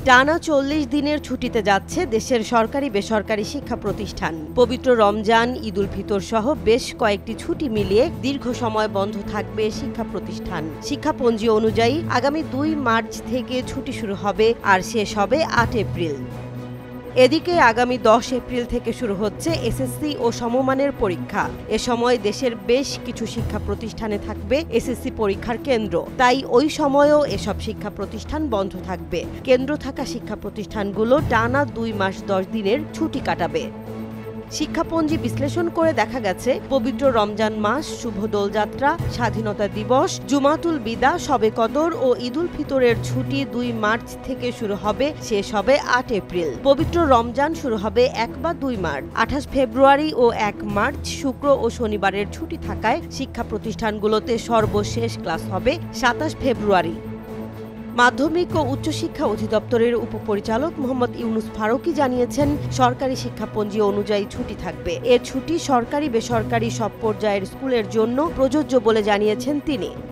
টানা ৪০ দিনের ছুটিতে যাচ্ছে দেশের সরকারি বেসরকারি শিক্ষা প্রতিষ্ঠান। পবিত্র রমজান, ঈদ উল ফিতর সহ বেশ কয়েকটি ছুটি মিলিয়ে দীর্ঘ সময় বন্ধ থাকবে শিক্ষা প্রতিষ্ঠান। শিক্ষাপঞ্জি অনুযায়ী আগামী ২ মার্চ থেকে ছুটি শুরু হবে আর শেষ হবে ৮ এপ্রিল। এদিকে আগামী ১০ এপ্রিল থেকে শুরু হচ্ছে এসএসসি ও সমমানের পরীক্ষা। এ সময় দেশের বেশ কিছু শিক্ষা প্রতিষ্ঠানে থাকবে এসএসসি পরীক্ষার কেন্দ্র, তাই ওই সময়ও এসব শিক্ষা প্রতিষ্ঠান বন্ধ থাকবে। কেন্দ্র থাকা শিক্ষা প্রতিষ্ঠানগুলো টানা ২ মাস ১০ দিনের ছুটি কাটাবে। শিক্ষাপঞ্জি বিশ্লেষণ করে দেখা গেছে, পবিত্র রমজান মাস, শুভ দোলযাত্রা, স্বাধীনতা দিবস, জুমাতুল বিদা, শবে কদর ও ঈদ উল ফিতরের ছুটি ২ মার্চ থেকে শুরু হবে, শেষ হবে ৮ এপ্রিল। পবিত্র রমজান শুরু হবে ১ বা ২ মার্চ। ২৮ ফেব্রুয়ারি ও ১ মার্চ শুক্র ও শনিবারের ছুটি থাকায় শিক্ষা প্রতিষ্ঠানগুলোতে সর্বশেষ ক্লাস হবে ২৭ ফেব্রুয়ারি। মাধ্যমিক ও উচ্চশিক্ষা অধিদপ্তরের উপপরিচালক মোহাম্মদ ইউনুস ফারুকী জানিয়েছেন, সরকারি শিক্ষাপঞ্জি অনুযায়ী ছুটি থাকবে। এ ছুটি সরকারি বেসরকারি সব পর্যায়ের স্কুলের জন্য প্রযোজ্য বলে জানিয়েছেন তিনি।